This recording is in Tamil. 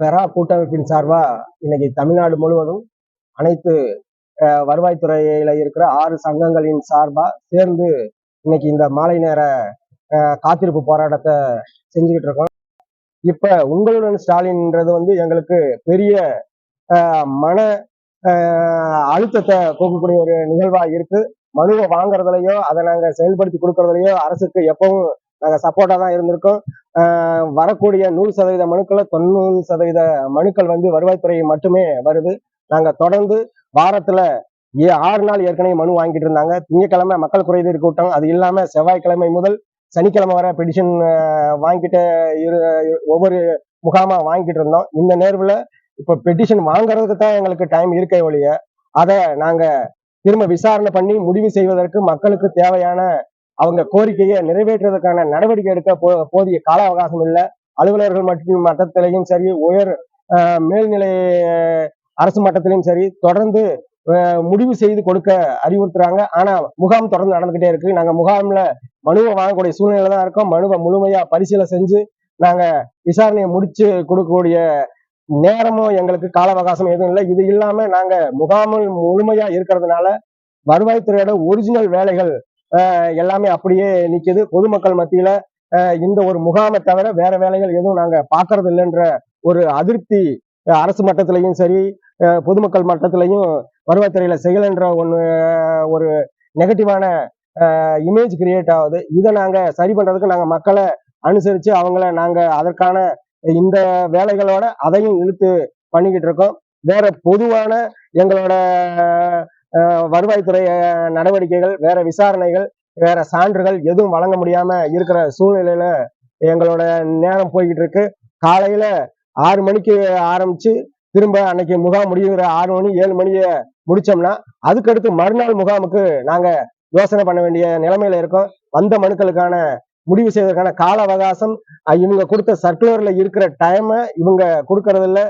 பெரா கூட்டமைப்பின் சார்பா இன்னைக்கு தமிழ்நாடு முழுவதும் அனைத்து வருவாய்த்துறையில இருக்கிற 6 சங்கங்களின் சார்பா சேர்ந்து இன்னைக்கு இந்த மாலை நேர காத்திருப்பு போராட்டத்தை செஞ்சுக்கிட்டு இருக்கோம். இப்ப உங்களுடன் ஸ்டாலின்ன்றது வந்து எங்களுக்கு பெரிய மன அழுத்தத்தை போக்கக்கூடிய ஒரு நிகழ்வா இருக்கு. மனுவை வாங்குறதுலயோ அதை நாங்க செயல்படுத்தி கொடுக்கறதுலயோ அரசுக்கு எப்பவும் நாங்க சப்போர்ட்டா தான் இருந்திருக்கோம். வரக்கூடிய 100% மனுக்களை 90% மனுக்கள் வந்து வருவாய்த்துறை மட்டுமே வருது. நாங்க தொடர்ந்து வாரத்துல 6 நாள் ஏற்கனவே மனு வாங்கிட்டு இருந்தாங்க. திங்கட்கிழமை மக்கள் குறைதீர் கூட்டம், அது இல்லாம செவ்வாய்க்கிழமை முதல் சனிக்கிழமை வர பெடிஷன் வாங்கிட்டு ஒவ்வொரு முகாமா வாங்கிட்டு இருந்தோம். இந்த நேர்வுல இப்ப பெட்டிஷன் வாங்குறதுக்கு தான் எங்களுக்கு டைம் இருக்கே ஒழிய அதை நாங்க திரும்ப விசாரணை பண்ணி முடிவு செய்வதற்கு மக்களுக்கு தேவையான அவங்க கோரிக்கையை நிறைவேற்றுவதற்கான நடவடிக்கை எடுக்க போதிய கால அவகாசம் இல்லை. அலுவலர்கள் மற்றும் மட்டத்திலையும் சரி, உயர் மேல்நிலை அரசு மட்டத்திலையும் சரி தொடர்ந்து முடிவு செய்து கொடுக்க அறிவுறுத்துறாங்க. ஆனா முகாம் தொடர்ந்து நடந்துகிட்டே இருக்கு. நாங்க முகாம்ல மனுவை வாங்கக்கூடிய சூழ்நிலை தான் இருக்கோம். மனுவை முழுமையா பரிசீலனை செஞ்சு நாங்க விசாரணையை முடிச்சு கொடுக்கக்கூடிய நேரமும் எங்களுக்கு கால அவகாசம் எதுவும் இல்லை. இது இல்லாம நாங்க முகாமில் முழுமையா இருக்கிறதுனால வருவாய்த்துறையோட ஒரிஜினல் வேலைகள் எல்லாமே அப்படியே நிக்குது. பொதுமக்கள் மத்தியில இந்த ஒரு முகாமை தவிர வேற வேலைகள் எதுவும் நாங்க பாக்குறது இல்லைன்ற ஒரு அதிருப்தி அரசு மட்டத்திலையும் சரி, பொதுமக்கள் மட்டத்திலையும் வருவாய்த்துறையில செய்யலன்ற ஒரு நெகட்டிவான இமேஜ் கிரியேட் ஆகுது. இதை நாங்க சரி பண்றதுக்கு நாங்க மக்களை அனுசரிச்சு அவங்கள நாங்க அதற்கான இந்த வேலைகளோட அதையும் இழுத்து பண்ணிக்கிட்டு இருக்கோம். வேற பொதுவான எங்களோட வருவாய்த்துறை நடவடிக்கைகள், வேற விசாரணைகள், வேற சான்றுகள் எதுவும் வழங்க முடியாம இருக்கிற சூழ்நிலையில எங்களோட நேரம் போய்கிட்டு இருக்கு. காலையில 6 மணிக்கு ஆரம்பிச்சு திரும்ப அன்னைக்கு முகாம் முடிகிற 6 மணி 7 மணியை முடிச்சோம்னா அதுக்கடுத்து மறுநாள் முகாமுக்கு நாங்க யோசனை பண்ண வேண்டிய நிலைமையில இருக்கோம். வந்த மனுக்களுக்கான முடிவு செய்வதற்கான கால அவகாசம் இவங்க கொடுத்த சர்க்குலர்ல இருக்கிற டைமை இவங்க கொடுக்கறது இல்லை.